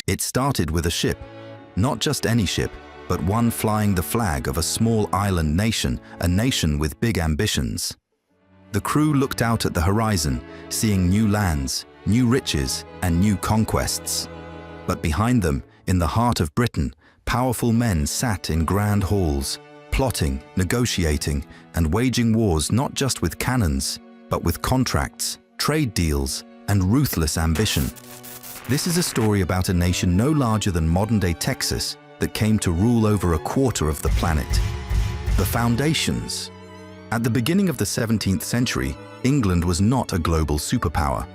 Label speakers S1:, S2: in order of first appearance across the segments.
S1: It started with a ship, not just any ship, but one flying the flag of a small island nation, a nation with big ambitions. The crew looked out at the horizon, seeing new lands, new riches, and new conquests. But behind them, in the heart of Britain, powerful men sat in grand halls, plotting, negotiating, and waging wars not just with cannons, but with contracts, trade deals, and ruthless ambition. This is a story about a nation no larger than modern-day Texas that came to rule over a quarter of the planet. The foundations. At the beginning of the 17th century, England was not a global superpower.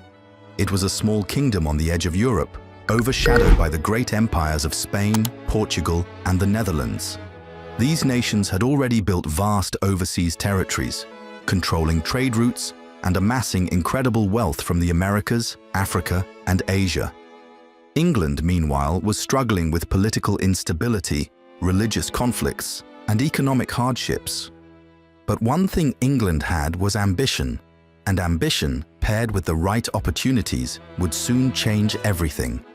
S1: It was a small kingdom on the edge of Europe, overshadowed by the great empires of Spain, Portugal, and the Netherlands. These nations had already built vast overseas territories, controlling trade routes and amassing incredible wealth from the Americas, Africa, and Asia. England, meanwhile, was struggling with political instability, religious conflicts, and economic hardships. But one thing England had was ambition, and ambition, paired with the right opportunities, would soon change everything.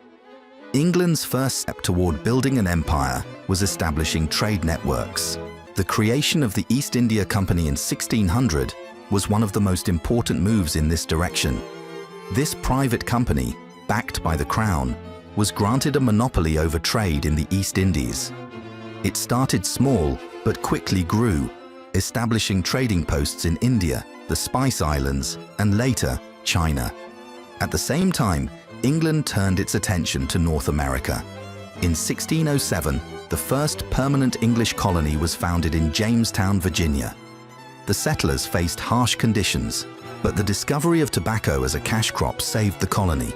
S1: England's first step toward building an empire was establishing trade networks. The creation of the East India Company in 1600 was one of the most important moves in this direction. This private company, backed by the Crown, was granted a monopoly over trade in the East Indies. It started small, but quickly grew, establishing trading posts in India, the Spice Islands, and later, China. At the same time, England turned its attention to North America. In 1607, the first permanent English colony was founded in Jamestown, Virginia. The settlers faced harsh conditions, but the discovery of tobacco as a cash crop saved the colony.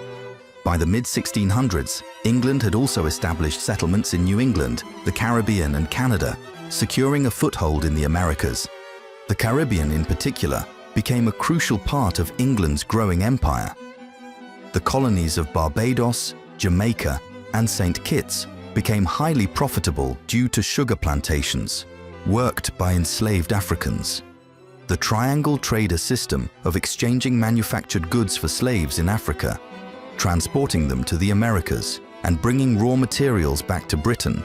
S1: By the mid-1600s, England had also established settlements in New England, the Caribbean, and Canada, securing a foothold in the Americas. The Caribbean, in particular, became a crucial part of England's growing empire. The colonies of Barbados, Jamaica, and St. Kitts became highly profitable due to sugar plantations, worked by enslaved Africans. The triangle trader system of exchanging manufactured goods for slaves in Africa, transporting them to the Americas, and bringing raw materials back to Britain,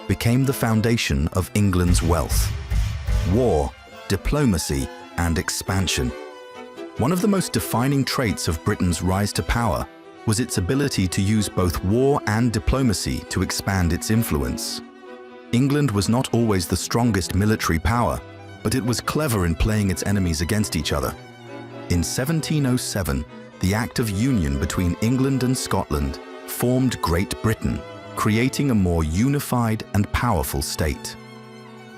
S1: became the foundation of England's wealth. War, diplomacy, and expansion. One of the most defining traits of Britain's rise to power was its ability to use both war and diplomacy to expand its influence. England was not always the strongest military power, but it was clever in playing its enemies against each other. In 1707, the Act of Union between England and Scotland formed Great Britain, creating a more unified and powerful state.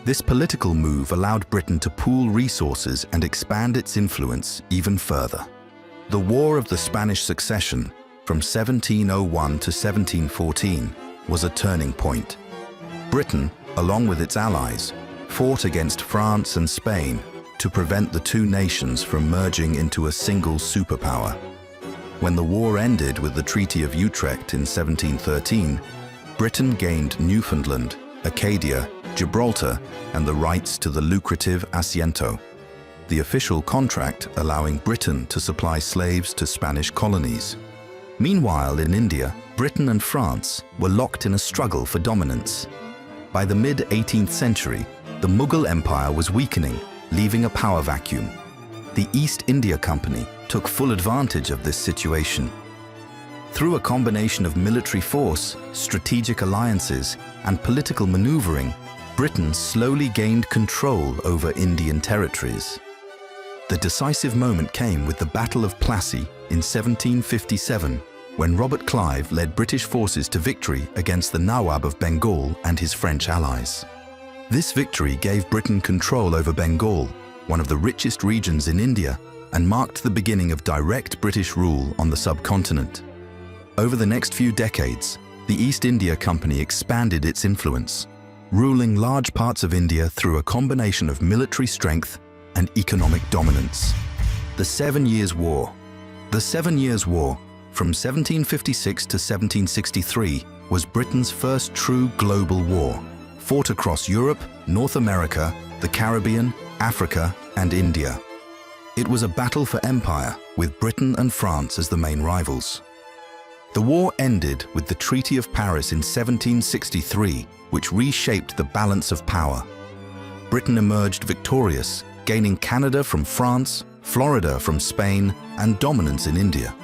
S1: This political move allowed Britain to pool resources and expand its influence even further. The War of the Spanish Succession, from 1701 to 1714, was a turning point. Britain, along with its allies, fought against France and Spain to prevent the two nations from merging into a single superpower. When the war ended with the Treaty of Utrecht in 1713, Britain gained Newfoundland, Acadia, Gibraltar, and the rights to the lucrative Asiento, the official contract allowing Britain to supply slaves to Spanish colonies. Meanwhile, in India, Britain and France were locked in a struggle for dominance. By the mid-18th century, the Mughal Empire was weakening, leaving a power vacuum. The East India Company took full advantage of this situation. Through a combination of military force, strategic alliances, and political maneuvering, Britain slowly gained control over Indian territories. The decisive moment came with the Battle of Plassey in 1757, when Robert Clive led British forces to victory against the Nawab of Bengal and his French allies. This victory gave Britain control over Bengal, one of the richest regions in India, and marked the beginning of direct British rule on the subcontinent. Over the next few decades, the East India Company expanded its influence, ruling large parts of India through a combination of military strength and economic dominance. The 7 Years' War. The 7 Years' War, from 1756 to 1763, was Britain's first true global war, fought across Europe, North America, the Caribbean, Africa, and India. It was a battle for empire, with Britain and France as the main rivals. The war ended with the Treaty of Paris in 1763, which reshaped the balance of power. Britain emerged victorious, gaining Canada from France, Florida from Spain, and dominance in India.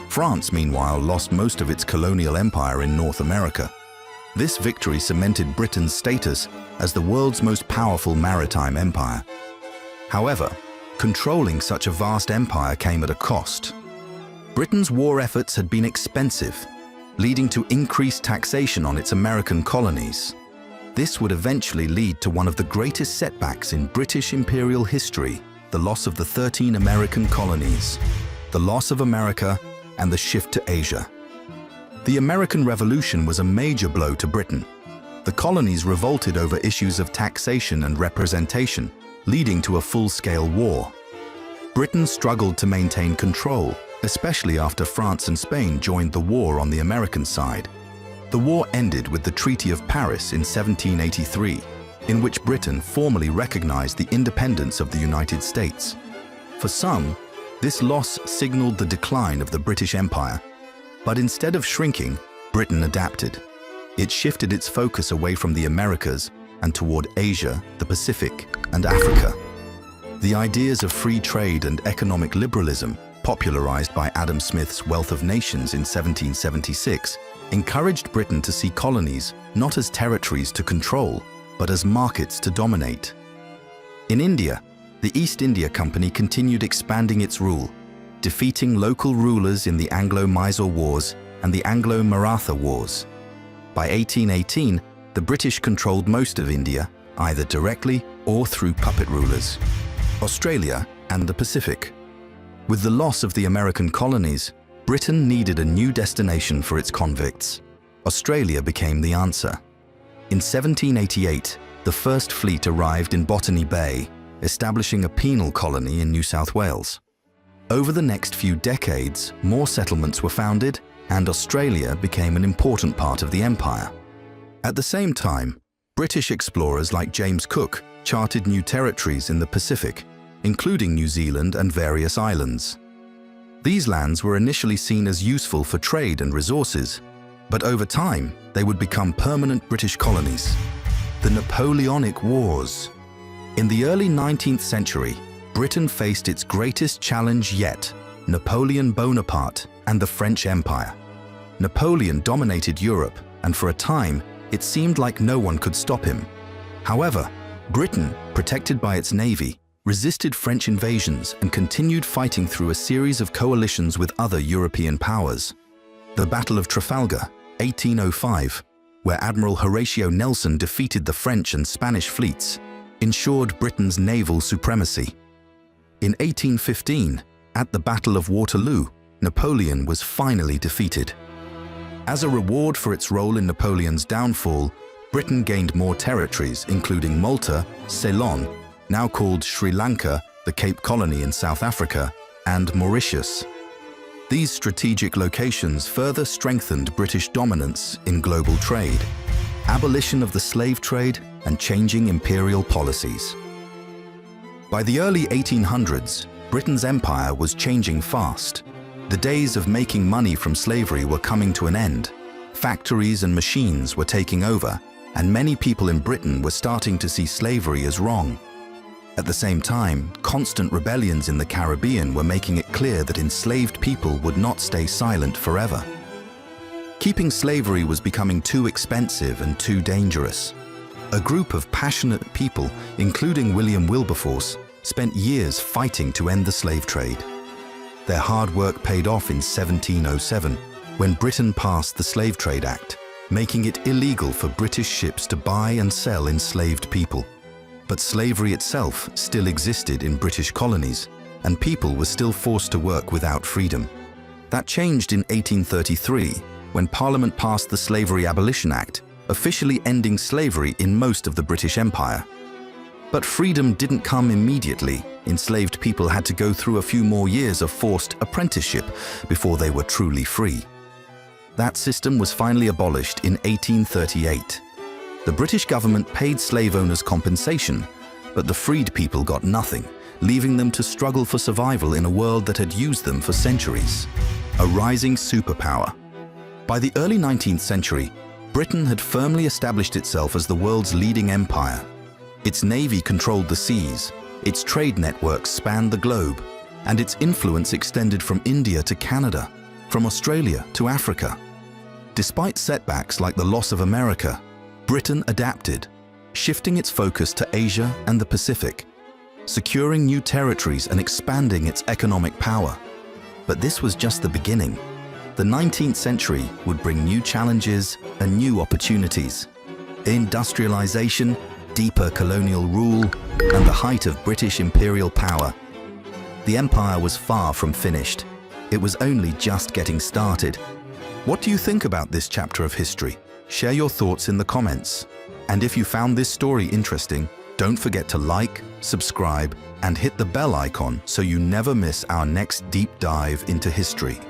S1: France, meanwhile, lost most of its colonial empire in North America. This victory cemented Britain's status as the world's most powerful maritime empire. However, controlling such a vast empire came at a cost. Britain's war efforts had been expensive, leading to increased taxation on its American colonies. This would eventually lead to one of the greatest setbacks in British imperial history, the loss of the 13 American colonies, the loss of America, and the shift to Asia. The American Revolution was a major blow to Britain. The colonies revolted over issues of taxation and representation, leading to a full-scale war. Britain struggled to maintain control, especially after France and Spain joined the war on the American side. The war ended with the Treaty of Paris in 1783, in which Britain formally recognized the independence of the United States. For some, this loss signaled the decline of the British Empire. But instead of shrinking, Britain adapted. It shifted its focus away from the Americas and toward Asia, the Pacific, and Africa. The ideas of free trade and economic liberalism, popularized by Adam Smith's Wealth of Nations in 1776, encouraged Britain to see colonies not as territories to control, but as markets to dominate. In India, the East India Company continued expanding its rule, defeating local rulers in the Anglo-Mysore Wars and the Anglo-Maratha Wars. By 1818, the British controlled most of India, either directly or through puppet rulers, Australia, and the Pacific. With the loss of the American colonies, Britain needed a new destination for its convicts. Australia became the answer. In 1788, the first fleet arrived in Botany Bay, establishing a penal colony in New South Wales. Over the next few decades, more settlements were founded, and Australia became an important part of the empire. At the same time, British explorers like James Cook charted new territories in the Pacific, including New Zealand and various islands. These lands were initially seen as useful for trade and resources, but over time, they would become permanent British colonies. The Napoleonic Wars. In the early 19th century, Britain faced its greatest challenge yet, Napoleon Bonaparte and the French Empire. Napoleon dominated Europe, and for a time, it seemed like no one could stop him. However, Britain, protected by its navy, resisted French invasions and continued fighting through a series of coalitions with other European powers. The Battle of Trafalgar, 1805, where Admiral Horatio Nelson defeated the French and Spanish fleets, ensured Britain's naval supremacy. In 1815, at the Battle of Waterloo, Napoleon was finally defeated. As a reward for its role in Napoleon's downfall, Britain gained more territories, including Malta, Ceylon, now called Sri Lanka, the Cape Colony in South Africa, and Mauritius. These strategic locations further strengthened British dominance in global trade, abolition of the slave trade, and changing imperial policies. By the early 1800s, Britain's empire was changing fast. The days of making money from slavery were coming to an end. Factories and machines were taking over, and many people in Britain were starting to see slavery as wrong. At the same time, constant rebellions in the Caribbean were making it clear that enslaved people would not stay silent forever. Keeping slavery was becoming too expensive and too dangerous. A group of passionate people, including William Wilberforce, spent years fighting to end the slave trade. Their hard work paid off in 1707, when Britain passed the Slave Trade Act, making it illegal for British ships to buy and sell enslaved people. But slavery itself still existed in British colonies, and people were still forced to work without freedom. That changed in 1833, when Parliament passed the Slavery Abolition Act, officially ending slavery in most of the British Empire. But freedom didn't come immediately. Enslaved people had to go through a few more years of forced apprenticeship before they were truly free. That system was finally abolished in 1838. The British government paid slave owners compensation, but the freed people got nothing, leaving them to struggle for survival in a world that had used them for centuries. a rising superpower. By the early 19th century, Britain had firmly established itself as the world's leading empire. Its navy controlled the seas, its trade networks spanned the globe, and its influence extended from India to Canada, from Australia to Africa. Despite setbacks like the loss of America, Britain adapted, shifting its focus to Asia and the Pacific, securing new territories and expanding its economic power. But this was just the beginning. The 19th century would bring new challenges and new opportunities. Industrialization, deeper colonial rule, and the height of British imperial power. The empire was far from finished. It was only just getting started. What do you think about this chapter of history? Share your thoughts in the comments. And if you found this story interesting, don't forget to like, subscribe, and hit the bell icon so you never miss our next deep dive into history.